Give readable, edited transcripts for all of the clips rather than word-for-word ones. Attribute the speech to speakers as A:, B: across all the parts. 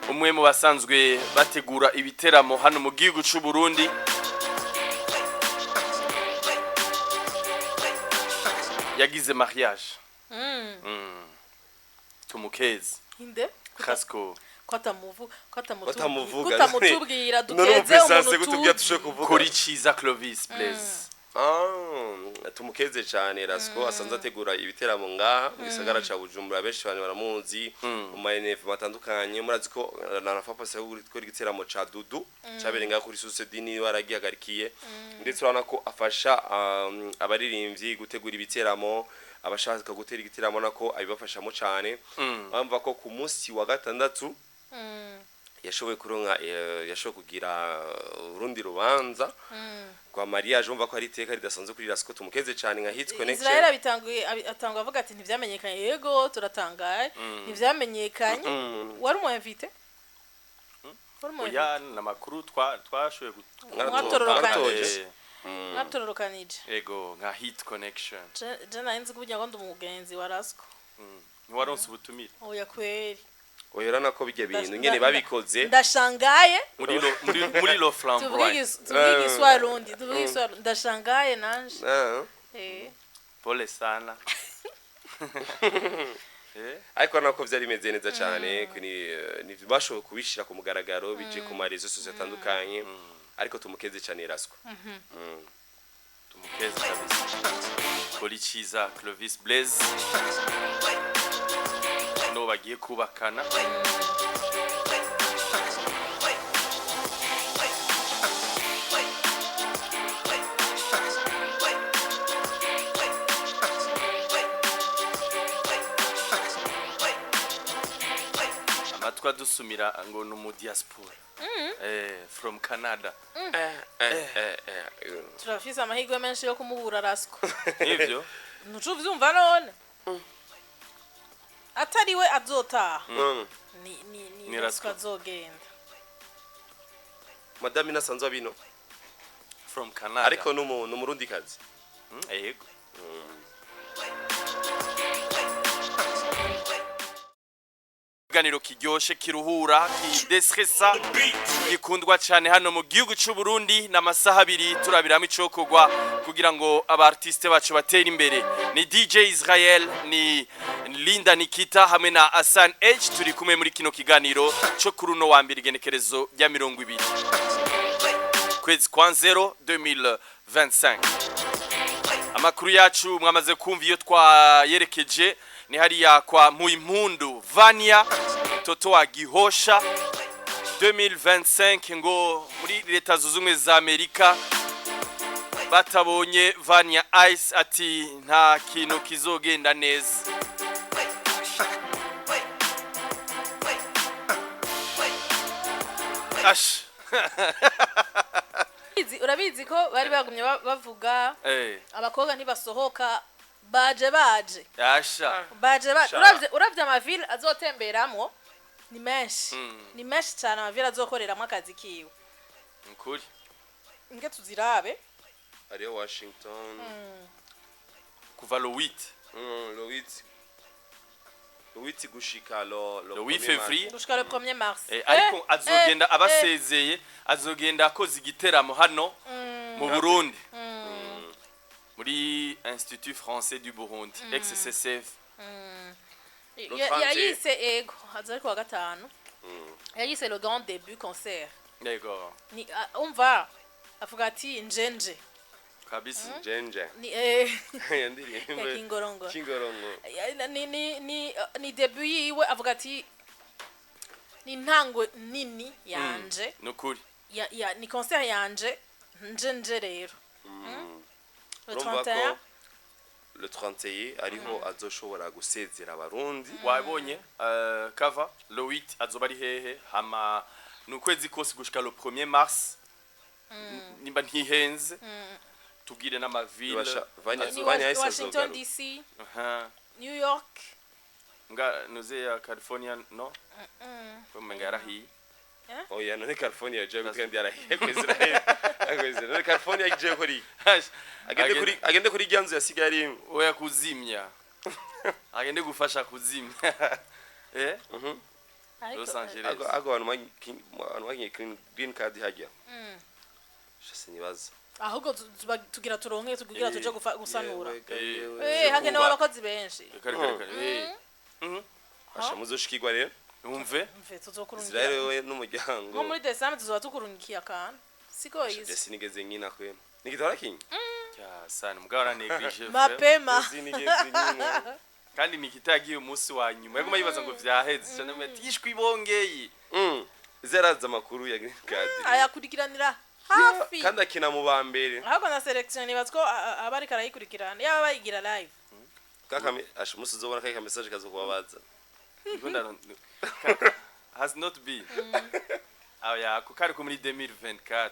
A: umwe mu basanzwe bategura ibiteramo hano mu gihugu cy'u Burundi yagize mariage tumukezi
B: inde
A: kasko
B: kutamutubwira dukeze umuntu tuzi
A: kuri Ciza Clovis Blaise
C: tumukeze cyane Rasko asanze ategura ibiteramo ngaha mu gisagara ca Bujumbura benshi bane baramuzi mu mayenef matandukanye murazi ko narafa pase gukora igiteramo ca Dudu caberenga kuri Susedini waragihagarikiye ndetse urana ko afasha abaririmbyi gutegura ibiteramo abashaka gutera igiteramo nako abibafashamo cyane bamva ko ku munsi wa gatandatu yashoboye kuronka yashoboye kugira urundi rubanza kwa mariage umva ko ari iteka ridasanzwe kuri Rasko tumukeze cyane nka hit connection
B: Israel bitanguye atangwa avuga ati ntivyamenyekanye yego turatangaye ntivyamenyekanye wari umu invité
A: oya na makuru twashoye
B: mwatororokanije
A: yego nka hit connection
B: je narinzi kuburyo ngo ndumugenzi wa Rasko
A: ntiwaronse ubutumire
B: oya kweri
C: oyerana ko bijye bintu nyene babikoze
B: ndashangaye
A: muri lo flamboyant
B: tuvugiswa ndashangaye nanje
A: pole sana
C: ariko nako byari bimeze neza cyane ni bashoboye kubishira ku mugaragaro bije ku marezo sose atandukanye ariko tumukeze cyane Rasko
A: tumukeze kabisa kuri Ciza Clovis Blaise no bagiye kubakana amatwa dusumira ngo no mu diaspora from Canada
B: turafise amahirwe menshi yo kumubura Rasko
A: nivyo
B: nucuvyumva none atariwe azotaha ni Rasko azogenda
C: madame nasanzwe bino
A: from Canada
C: ariko n'umurundi kazi
A: yego ganiro kiryoshe kiruhura kidestressa gikundwa cyane hano mu gihugu cy'u Burundi n'amasaha abiri turabiramo icokogwa kugira ngo abartiste bacu batera imbere ni DJ Israel ni Linda Nikita hamwe na Hassan H turi kumwe muri kino kiganiro cyo kuri uno wa mbere genekerezo rya 20 kwezi kwa 0 2025 amakuru yacu mwamaze kumva iyo twayerekeje ni hariya kwa Muimpundu Vania Toto wa Gihosha 2025 ngo muri leta zuzumwe za Amerika batabonye Vania Ice ati nta kintu kizogenda neza ash
B: urabizi ko bari bagumye bavuga abakobwa ntibasohoka baje
A: asha
B: uravye amaville azotemberamo ni menshi cyane amaville azokoreramo akazi kiwe
A: nkuri
B: nge tuzirabe
C: ari Washington
A: kuva lo 8
C: gushika lo
A: 8 février
B: gushika le 1er mars
A: ariko azogenda abasezeye azogenda akoze igiteramo hano mu Burundi muri Institut Français du Burundi XCCF
B: yayise ego hazari kwa gatanu yayise le grand début concert
A: yego
B: ni umva avuga ati njenje
A: kabisa
C: njenje
B: ni
C: yandirimbe
B: kingorongo ni début yiwe avuga ati ni ntango nini yanje
A: nukuri
B: ni concert yanje njenje rero
C: le 31 ariho azoshobora gusezera abarundi
A: wabonye cover le 8 azoba ari hehe hama nukwezi kose gushika le 1er mars nimba ntihenze tubwire n'amaville
B: Washington DC New York
A: nga noze ya California no komenga yarahi
C: oya none California je gukandi yarahi ko Israel none California je kuri agende kuri gyanzu ya sigari
A: oya kuzimya agende gufasha kuzimya Los Angeles
C: ago abantu bagiye green card hajya shase nibaza
B: ahubwo tugira turonke tugira tuje gusanura
C: yewe
B: hakenewe abakozi benshi
A: kare
C: asha muzoshikirwa rero
A: umve
B: tuzokurungira
C: Israel we n'umuryango
B: nko muri December tuzoba tukurungikiye akantu siko yize
C: sinigeze nkina kwema nigitwara kinyi
A: ya sana mugabo aranegrije
B: mapema
C: sinigeze nkina
A: kandi nikitagiye umunsi wa nyuma yaguma yibaza ngo vyaheze cyane ati yishwe ibongeye
C: zeraza makuru ya green card
B: ayakurikiranira hafi
C: kandi akina mu bambere
B: ahubwo na selection nibazko abari karayikurikirana yaba bayigira live
C: kakame asha musi zobona kaka message kazo kubabaza
A: has not been aya kukari ko muri 2024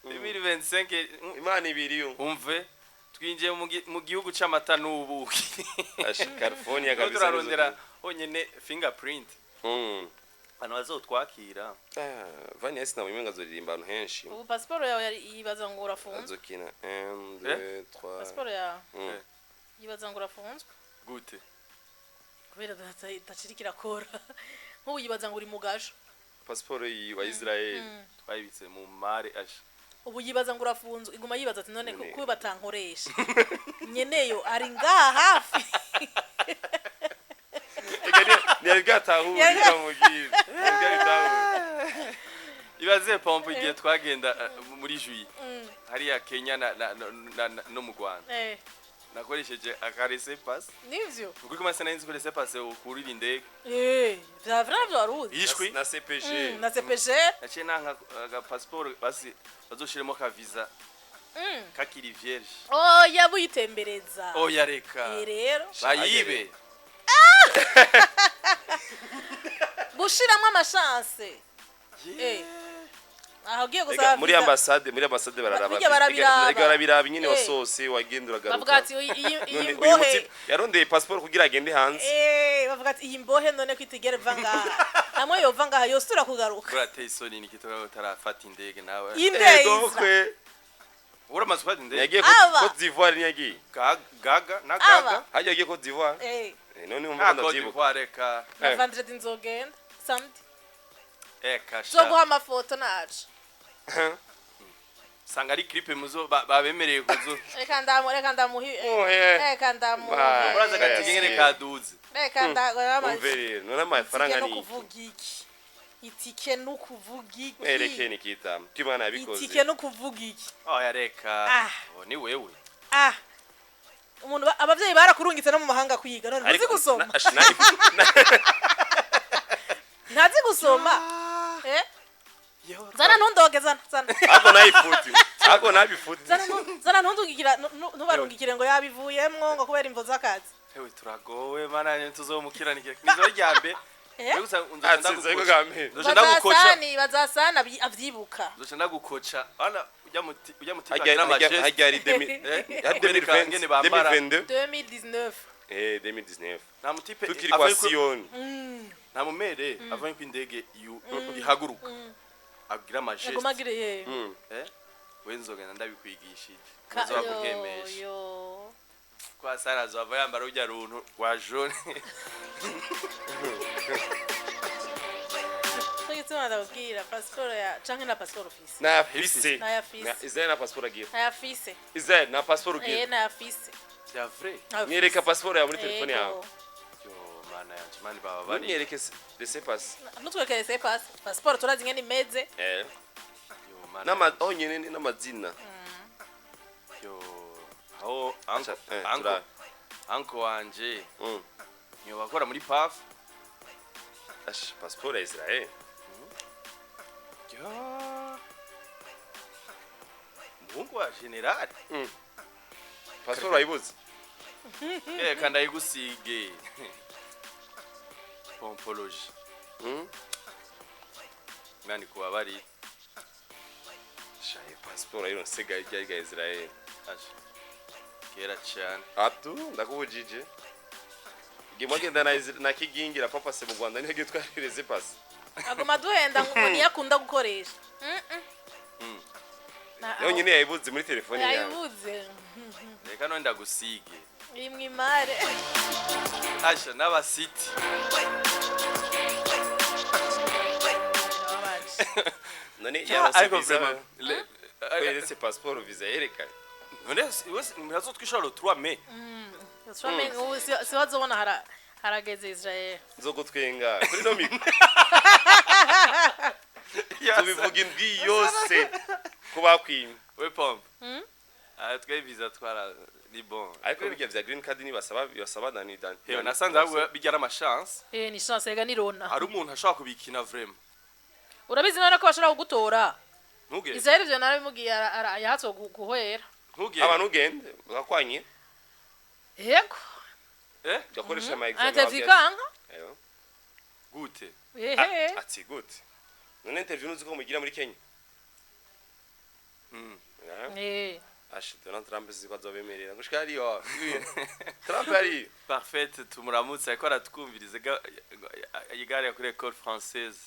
A: 2025
C: imana ibiriyo
A: umve twinjiye mu gihugu c'amata n'ubuki
C: asha California kabisa
A: turarondera onyene fingerprint Ano bazotwakira.
C: Vanya sina mwimenga zoririmba ahantu henshi.
B: Ubu passport yawe yibaza ngo urafunzwe.
C: Azokina 1 2 3.
B: Passport yawe. Yibaza ngo urafunzwe.
A: Gute.
B: Kubera dacirikira kora. Nko yibaza ngo uri mugasho.
C: Passport wa Israel
A: twayibitse mu mare asha.
B: Ubu yibaza ngo urafunzwe iguma yibaza ati none ko batankoresha. Nyeneyo ari ngaha hafi.
C: Niyagatahuye mugiye.
A: Ibaze pompo igihe twagenda muri juillet. Hariya Kenya no mu Rwanda. Nakoresheje akarese pass.
B: Nivyo.
A: Ukuri kuma sana nzi kurese pass ukurira indege.
B: Vya vraiment aruzi.
A: Yishwi
C: na CPG.
B: Na CPG.
A: Naciye nanka aga passport basi bazoshiremo ka visa. Kakiri vierge.
B: Oh yabuyitembereza.
A: Oh yareka.
B: Rero.
A: Bayibe.
B: Bushiramo amashance. Aho giye gusaba
C: muri ambassade bararaba nyine wasose wagenduraga.
B: Bavuga ati iyi mbohe
C: yarondeye passport kugira agende hanze.
B: Bavuga ati iyi mbohe none kwitigere vanga. Hamwe yo vanga yosura kugaruka.
A: Kurate isoni nikitoka utarafata indege nawe.
C: Indege. Ura masufati indege. Yagiye Cote d'Ivoire nyagiye.
A: Gaga na gaga.
C: Hajya yagiye Cote d'Ivoire. None
A: umva ndavyibuka reka.
B: Na vendredi nzogenda. Samedi.
A: Kasha.
B: Zoguha amafoto naje.
A: Sanga ari clip muzo babemereye kuzo.
B: Reka ndamuhi. Reka ndamuhi.
A: Uraza gatigengere kaduze.
B: Reka ndagora
C: Umvere none amafaranga ni.
B: Itike no kuvuga iki.
C: Ereke ni kita. Kimana yabikoze.
B: Itike no kuvuga iki.
A: Oh yareka. Ni wewe.
B: Umuntu abavyeyi barakurungitse no mu mahanga kwiga none ntazi gusoma. Ntazi gusoma. Zana ntundoge zana.
C: Ako nabifuti.
B: Zana ntundugikira ntubarungikire ngo yabivuyemwo ngo kubera imvo zakazi.
A: Ewe turagowe mana tuzomukiranike. Nizo ryambe.
B: Bazasana avyibuka.
A: Zoshanda gukocha. Ana ujya muti
C: hajya ari
B: 2019.
C: 2019.
A: Na mutipe
C: tukiri kwa Sion.
A: Na mumere avanye kwindege ihaguruka. Agira majeste.
B: Agomagire ye.
A: Wenzogenda ndabikwigishije. Uzoba kuhemesha. Kwa Sara zova yambara ujya runtu wa jaune.
B: Tugituma ndabwira passport ya canke na passport office.
C: Na fise.
B: Na ya fise.
C: Izai na passport agira.
B: Na ya fise.
C: Izai na passport agira.
B: Na ya fise.
A: Ya vrai.
C: Nyereka passport ya muri telefone yawe.
A: Yo mana ya chimani baba bari.
C: Nyereke laissez passe.
B: Nutweke laissez passe. Passport turazi ngene imeze.
A: Yo mana.
C: Nama onyene n'amazina.
A: Yo aho anko wanje. Nyo bakora muri PAF.
C: Passport ya Israel.
A: Yo. Mungu wa general.
C: Passport wayibuze.
A: Kanda igusige. Pompology. Nani kuwa bari.
C: Shaye passport ayo nsega ya Israel.
A: Kera cyane.
C: Atu ndakubujije. Gimwagenda na kigingira papa se mu Rwanda nihe gitwareze pass.
B: Agoma duhenda ngo yakunda gukoresha.
C: Yonyine yayibuze muri telefone yawe.
B: Yayibuze.
A: Reka no ndagusige.
B: Imwe imare.
A: Asha n'abasiti.
C: none
A: ariko
C: yaronse visa
A: vraiment
C: yeretse passport visa yerekanye
A: none murazo twishara le 3 mai
B: si wazobona harageze Israel
C: nzogutwenga kuri no miko tubivuga indwi yose kubakwima
A: we pompe twe visa twara ni bon
C: ariko bijya vya green card ni basaba dani
A: hewe nasanze ahubwo bijya ama chance
B: ni chance yega nirona
A: hari umuntu ashaka kubikina vraiment
B: urabizi none ko bashobora kugutora
A: ntuge
B: Israel ivyo narabimugiye yahatse guhwera
A: ntuge
C: abantu ugende bakakwanye
B: yego
C: gakoresha my exam
B: antavikanga
A: gute
C: ati gute none interview nuzi ko mugira muri Kenya Donald Trump zikwazo bemerera gushika ari yo Trump ari
A: parfait tumuramutse ariko aratwumvirize igare ya kuri école française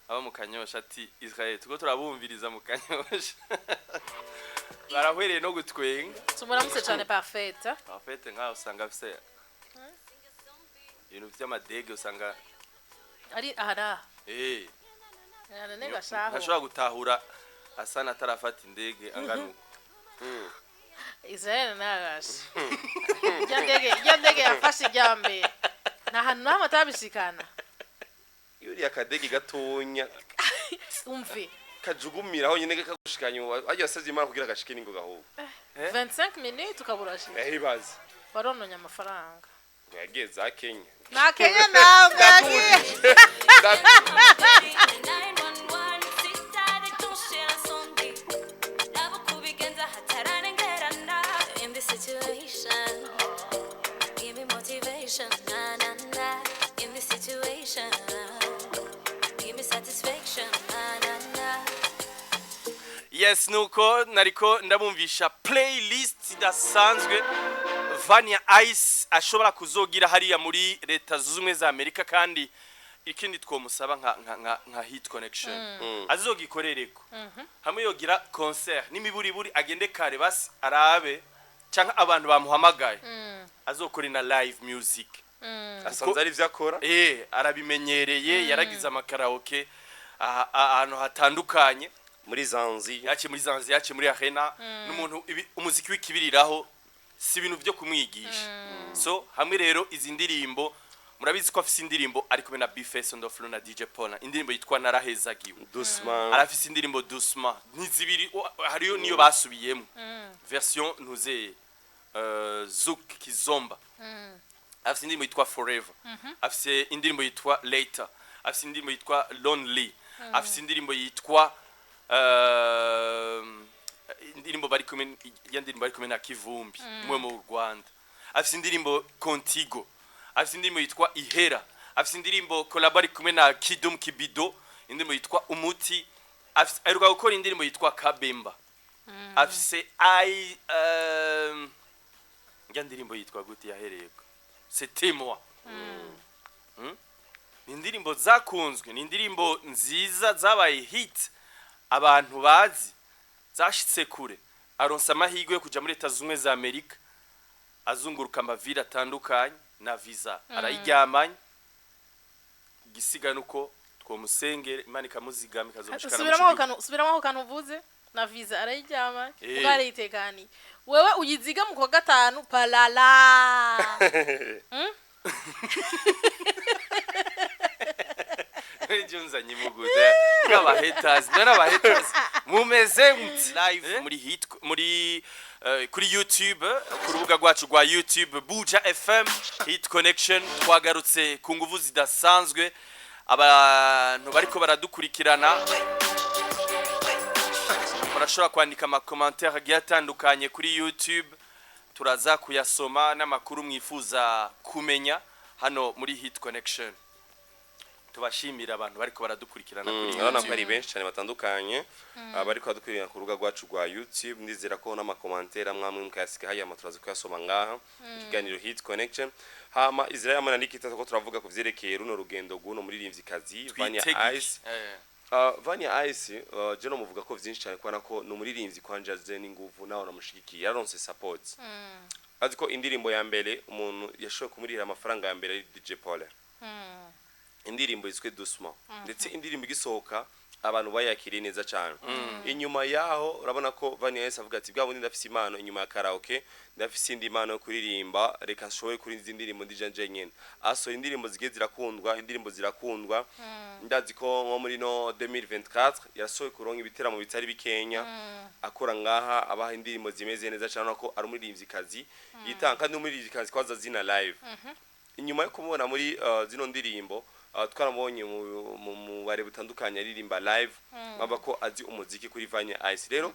A: aba mu Kanyosha ati Israel tuko turabumviriza mu Kanyosha barahwereye no gutwenga
B: tumuramutse cyane parfait
A: nka usanga afise ibintu by'amadege usanga
B: ari ahara nega shaho
A: ntashobora gutahura asana atarafata indege angana
B: Israel nagasha ya ndege yafashe ijyambere nta hantu naho atabishikana
C: yuri akadege gatonya
B: umve
C: kajugumira aho nyine kagushikanye ajya asavye imana kugira gashike ningo gaho
B: 25 minutes ukaburashi
C: ibaze
B: barononye amafaranga
C: yageze a Kenya
B: na Kenya nawe yagiye
A: yes nuko nariko ndabumvisha playlist idasanzwe Vania Ice ashobora kuzogira hariya muri leta z'umwe za Amerika kandi ikindi twomusaba nka hit connection azogikorereko hamwe yogira concert n'imiburiburi agende kare basi arabe canka abantu bamuhamagaye azokora na live music
C: asanze ari vyakora
A: arabimenyereye yaragize amakaraoke ahantu hatandukanye
C: muri Zanzi
A: yaci muri arena n'umuntu umuziki w'ikibiriraho si ibintu byo kumwigisha so hamwe rero izi ndirimbo murabizi ko afise indirimbo ari kumwe na Bface on the floor na DJ Paula indirimbo yitwa narahezagiwe
C: doucement
A: arafise indirimbo doucement nizibiri hariyo niyo basubiyemo version ntuze Zouk Kizomba afise indirimbo yitwa Forever afise indirimbo yitwa Later afise indirimbo yitwa Lonely afise indirimbo yitwa indirimbo bari kumwe na Kivumbi mwe mu Rwanda afise indirimbo Contigo afise indirimbo yitwa Ihera afise indirimbo collabori kumwe na Kidum Kibido indirimbo yitwa Umuti aheruka gukora indirimbo yitwa Kabemba afise indirimbo yitwa gute yahereyeko c'était moi ni indirimbo zakunzwe ni indirimbo nziza zabaye hit abantu bazi zashitse kure aronsa amahirwe yo kuja muri leta z'umwe za Amerika azunguruka amavira atandukanye na visa arayiryamanye igisiga nuko twomusengere imana ikamuzigama ikazomushikana
B: subiramo kantu uvuze na visa arayiryamanye ubare itekani wewe uyiziga mu kwa gatanu palala
A: Junza nyimugude ngaba haters mumeze live muri hit muri kuri YouTube ku rubuga rwacu rwa YouTube Buja FM Hit Connection twagarutse ku nguvu zidasanzwe abantu bariko baradukurikirana murashobora kwandika ama commentaire agiye atandukanye kuri YouTube turaza kuyasoma n'amakuru mwifuza kumenya hano muri Hit Connection tubashimira abantu bariko baradukurikirana kuri YouTube
C: abana bari benshi cyane batandukanye bariko badukurikirana ku rubuga rwacu rwa YouTube ndizera ko n'ama commentaire amwe mukayasika haya maturaza kuyasoma ngaha ikiganiro Hit Connection hama Israel amana nikita ko turavuga ku vyerekeye runo rugendo guno muri rimvyikazi Vania Ice Vania Ice je no muvuga ko vyinshi cyane kwana ko no muri rimvyi kwanja ze n'inguvu naho namushigikiye yaronse support aziko indirimbo ya mbere umuntu yashoye kumurira amafaranga ya mbere ari DJ Paula indirimbo yiswe doucement ndetse indirimbo igisohoka abantu bayakiriye neza cyane inyuma yaho urabona ko Vanilla Ice avuga ati bwa bundi ndafise impano inyuma ya karaoke ndafise indi impano yo kuririmba reka nshoboye kuri izi ndirimbo ndije nyene aso indirimbo zigiye zirakundwa ndazi ko nko muri no 2024 yasohoye kuronka ibiteramo bitari bikenya akora ngaha abaha indirimbo zimeze neza cyane ko ari umuririmvyikazi yitanga kandi umuririmvyikazi kwaza zina live inyuma yo kumubona muri zino ndirimbo twarabonye mu bare butandukanye aririmba live baba ko azi umuziki kuri Vanilla Ice rero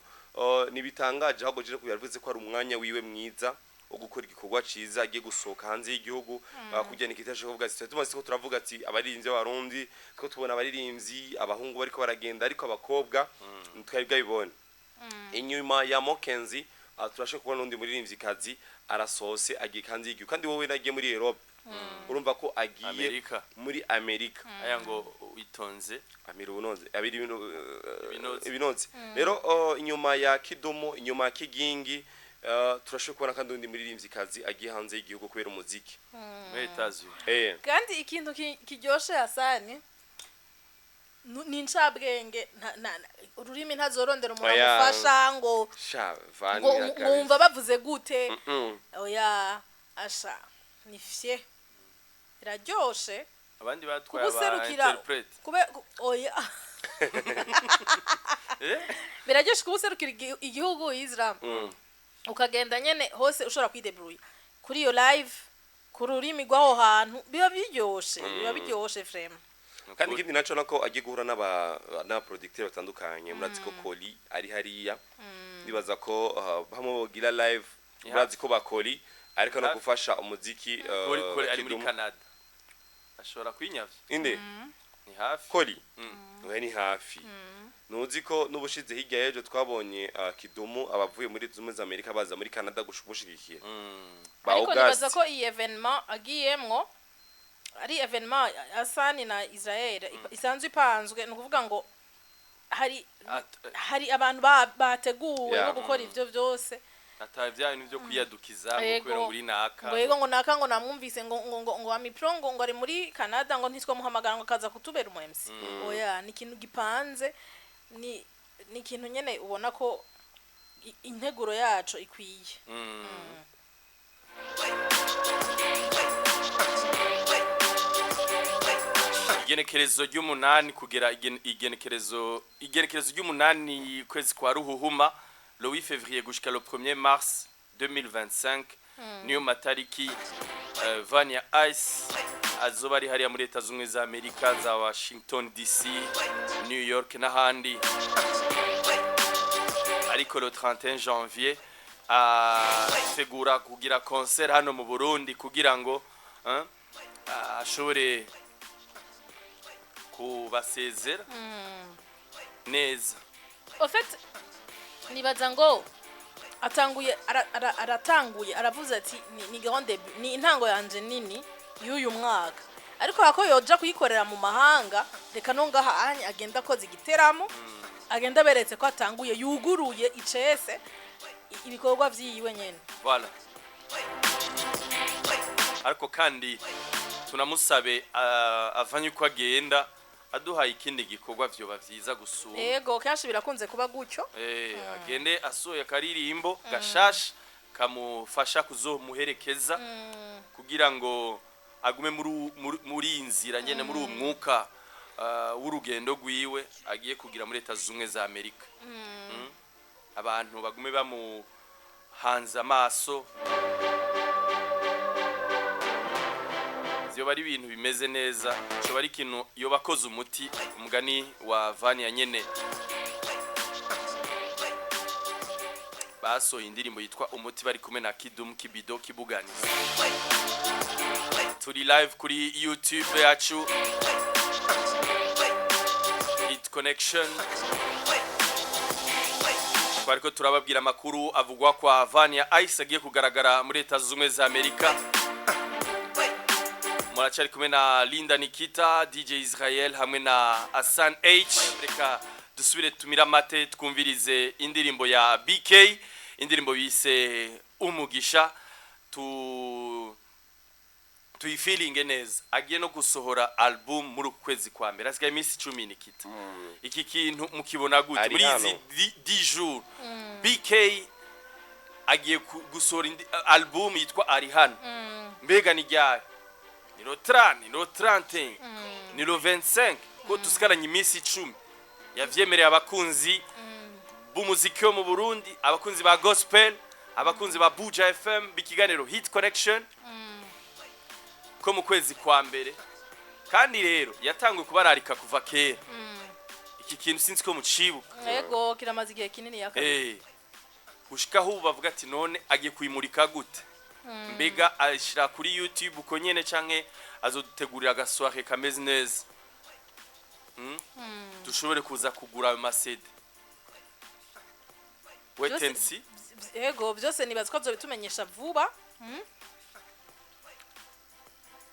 C: nibitangaje ahubwo je kuyavuze ko ari umwanya wiwe mwiza wo gukora igikorwa ciza agiye gusohoka hanze y'igihugu kujyana ikitasho kuvuga ati tumaze ko turavuga ati abaririmbyi b'abarundi ko tubona abaririmbyi abahungu bariko baragenda ariko abakobwa twebwe bibone inyuma ya Mokenzi turashaka kubona undi muririmbyi kazi arasose agiye hanze y'igihugu kandi wowe nagiye muri Europe urumva ko agiye muri Amerika
A: aya ngo witonze
C: amira ubunonze abiri ibinonze rero inyuma ya Kidumu inyuma ya Kigingi turashobora kubona kandi undi muririmbyi kazi agiye hanze y'igihugu kubera umuziki
B: kandi ikintu kiryoshe Hasani ni ncabwenge ururimi ntazorondera umuntu amufasha ngo wumva bavuze gute oya asha nifye iraryoshe
A: abandi batwaye aba interprete
B: oya biraryoshe kubuserukira igihugu Israel ukagenda nyene hose ushobora kwidebruya kuri iyo live ku rurimi rw'aho hantu biba biryoshe frame
C: kandi ikindi naco nako agiye guhura n'aba producteur batandukanye murazi ko Koli ari hariya ndibaza ko hamwe bogira live murazi ko bakoli ariko no gufasha umuziki
A: Koli ari muri Canada ashobora kwinyavya
C: inde
A: ni hafi
C: Koli we ni hafi nuzi ko n'ubushize hirya yejo twabonye Kidumu abavuye muri Zumwe za Amerika baza muri Canada gushigikiye
B: ariko nibaza ko iyi evenement agiyemwo ari evenement Hasani na Israel isanzwe ipanzwe no kuvuga ngo hari abantu bateguwe no gukora ivyo byose
A: atavya ibintu byo kwiyadukiza kubera muri naka
B: ngo naka ngo namwumvise ngo amiprongo ngo ari muri Canada ngo ntitwa muhamagara ngo kaza kutubera umu MC oya ni ikintu gipanze ni ikintu nyene ubona ko integuro yacu ikwiye
A: igenekerezo ry'umunani kugera igenekerezo ry'umunani kwezi kwa ruhuhuma le 8 février jusqu'à le 1er mars 2025 niyo matariki Vanilla Ice azoba ari hariya muri Leta Zunze za Amerika za Washington DC New York n'ahandi ariko le 31 janvier ategura kugira concert hano mu Burundi kugira ngo ashobore kubasezera neza
B: en fait nibaza ngo aratanguye aravuze ati ni grand début ni intango yanje nini y'uyu mwaka ariko hako yoja kuyikorera mu mahanga reka no ngaha agenda koza igiteramo agenda beretse ko atanguye yuguruye icese ibikorwa vyiwe nyene
A: voilà ariko kandi tunamusabe avanye ko agenda aduhaye ikindi gikorwa vyoba vyiza gusura
B: yego kanshi birakunze kuba gucyo
A: agende asoya karirimbo gashasha kamufasha kuzomuherekeza kugira ngo agume muri inzira nyene muri umwuka w'urugendo rwiwe agiye kugira muri Leta Zunze za Amerika abantu bagume bamuhanze amaso bari ibintu bimeze neza cyo bari kintu yo bakoze umuti umugani wa Vanilla nyene basohoye indirimbo yitwa umuti bari kumwe na Kidumu Kibido Kibuganiza turi live kuri YouTube yacu Conexion twariko turababwira amakuru avugwa kwa Vanilla Ice agiye kugaragara muri Leta Zunze za Amerika muracari kumwe na Linda Nikita DJ Israel hamwe na Hassan H reka dusubire tumira mate twumvirize indirimbo ya BK indirimbo bise umugisha tuyifilinge neza agiye no gusohora album muri uku kwezi kwa mbere asigaye iminsi 10 nikita iki kintu mukibona gute
C: Ari
A: muri
C: hano.
A: izi 10 jours BK agiye gusohora album yitwa ari hano mbega ni ryari ni lo 30 ni lo 31 ni lo 25 ko tusigaranye iminsi 10 yavyemereye abakunzi b'umuziki wo mu Burundi abakunzi ba gospel abakunzi ba Buja FM bikiganiro Hit Connection ko mu kwezi kwa mbere kandi rero yatanguye kubararika kuva kera iki kintu sinzi ko mucibuka
B: yego kiramaze igihe kinini yakabiri
A: gushika ubu bavuga ati none agiye kuyimurika gute mbega ashira kuri YouTube uko nyene canke azodutegurira agasoire kameze neza dushobore kuza kugura ayo masede wetensi
B: yego byose nibaza ko azobitumenyesha vuba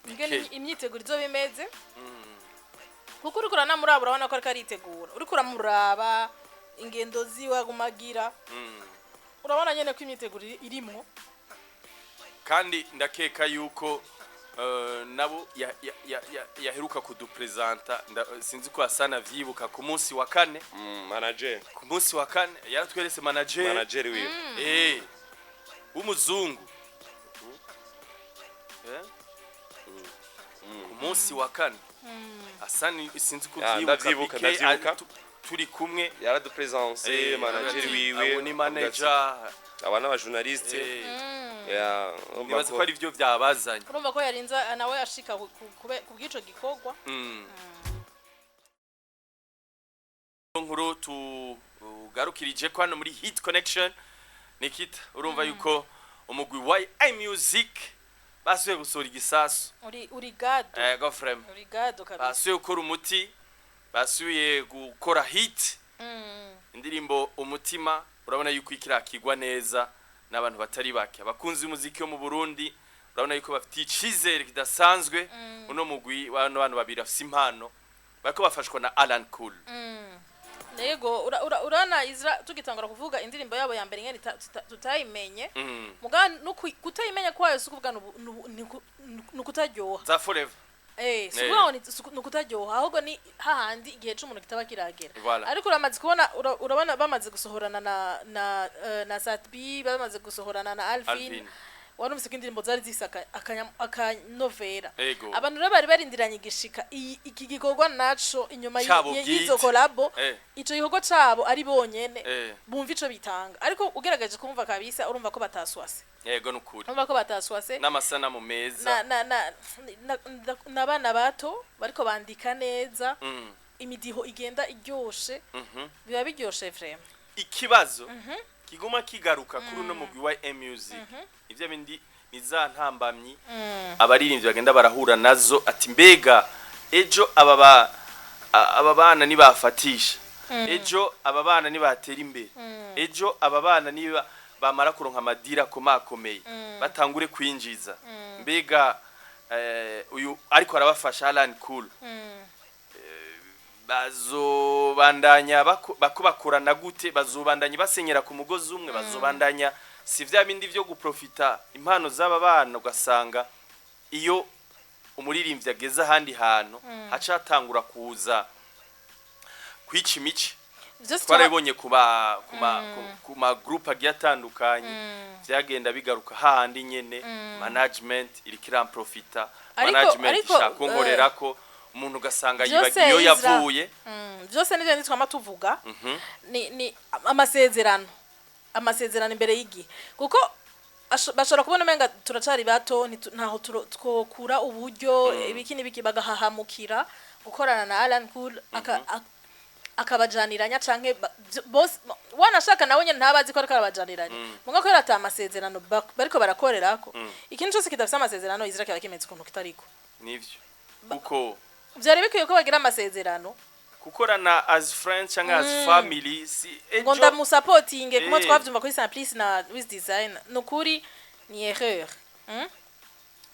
B: ngene imyiteguro izo bimeze kuko uri kuranamuraba urabona ko ariko aritegura uri kuramuraba ingendo ziwe agumagira urabona nyene ko imyiteguro irimo
A: kandi ndakeka yuko nabo yaheruka kudupresenta sinzi ko asana vyibuka ku munsi wa kane
C: manager
A: ku munsi wa kane yaratwerese manager
C: wiwe
A: w'umuzungu ku munsi wa kane asani sinzi ko vyibuka turi kumwe
C: yaradupresence manager wiwe
A: ni manager
C: abana ba journaliste
A: nibaza ko ari byo byabazanye
B: urumva ko yarinza nawe ashika ku bw'ico gikorwa
A: nkuru tugarukirije ko hano muri Hit Connection Nikita urumva yuko umugwi wa iMusic basuye gusora igisasu
B: uri gado
A: go frame
B: uri gado kabisa
A: basuye gukora umuti basuye gukora hit indirimbo umutima urabona yuko ikirakigwa neza n'abantu batari bake abakunzi b'umuziki wo mu Burundi urabona yuko bafite icizere kidasanzwe uno mugwi abantu babiri afite impano bariko bafashwa na Alan Cool
B: Nego urana Izra tugitangura kuvuga indirimbo yabo ya mbere ngene tutayimenye muga kutayimenya kwayo sukuvuga nukutaryoha
A: za forever
B: sukuvuga nukutaryoha ahubwo ni hahandi igihe c'umuntu kitaba kiragera ariko uramaze kubona urabona bamaze gusohorana na Satbi bamaze gusohorana na Alvin warumvise ko indirimbo zari zisaka akanovera abantu rero bari barindiranye igishika iki gikorwa naco inyuma y'izo collabo ico gikorwa cabo ari bonyene bumva ico bitanga ariko ugerageje kumva kabisa urumva ko bataswase
A: yego nukuri
B: urumva ko bataswase
A: n'amasana mu meza
B: n'abana bato bariko bandika neza imidiho igenda iryoshe biba biryoshe vraiment
A: ikibazo kiguma kigaruka kuri uno mugwi wa iMusic ivyo bindi nizantambamyi abaririmbyi bagenda barahura nazo ati mbega ejo aba bana nibafatisha ejo aba bana nibatera imbere ejo aba bana niba bamara kuronka amadira komakomeye batangure kwinjiza mbega uyu ariko arabafasha Alan Cool bazobandanya bakorana gute bazobandanya basenyera ku mugozi umwe bazobandanya si vya bindi vyo guprofita impano z'aba bana ugasanga iyo umuririmbyi ageze ahandi hantu acatangura kuza kwica imici twarabonye kuma group agiye atandukanye vyagenda bigaruka hahandi nyene management irikira profita management ishakonkorerako umuntu ugasanga yibagiyo yavuye
B: byose nivyo nitwa tuvuga ni amasezerano imbere y'igi kuko bashobora kubona menga turacari bato ntaho twokura uburyo ibiki bagahahamukira gukorana na Alan Cool akabajaniranya canke boss wanashaka nawe nyene ntabazi ko ariko arabajaniranya muga ko yarata amasezerano bariko barakorerako ikintu cyose kidafite amasezerano Izra kiba kimeze ukuntu kitariko
A: nivyo kuko
B: byari bikwiye ko bagira amasezerano
A: gukorana as friends cyangwa as family si
B: ngo ndamusupportinge kuma twavyumva kuri Simplice na Wiz Design nukuri ni erreur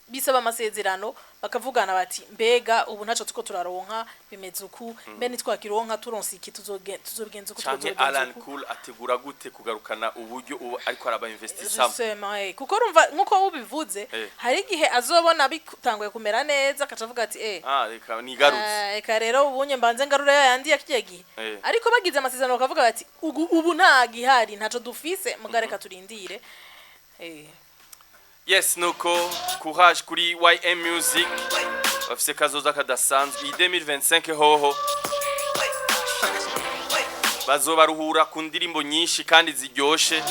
B: bisaba amasezerano bakavugana bati mbega ubu ntaco tuko turaronka bimeze uku mbe nitwakironka turonse iki tuzobigenza uku
A: canke Alan Cool ategura gute kugarukana uburyo ariko araba investisamo
B: kuko urumva nkuko ubivuze hari igihe azobona bitanguye kumera neza akacavuga ati
A: reka nigarutse
B: reka rero ubunye mbanze ngarure yandi yakiye gihe ariko bagize amasezerano bakavuga bati ubu nta gihari ntaco dufise mugareka turindire
A: yes nuko courage kuri YM Music bafise kazoza kadasanzwe 2025 hoho bazobaruhura ku ndirimbo nyinshi kandi ziryoshe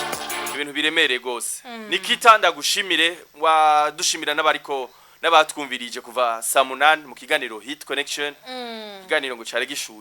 A: ibintu biremereye gose Nikita ndagushimire wadushimira n'abariko n'abatwumvirije kuva saa 8 mu kiganiro Hit Connection kiganiro ngo cyare gishuye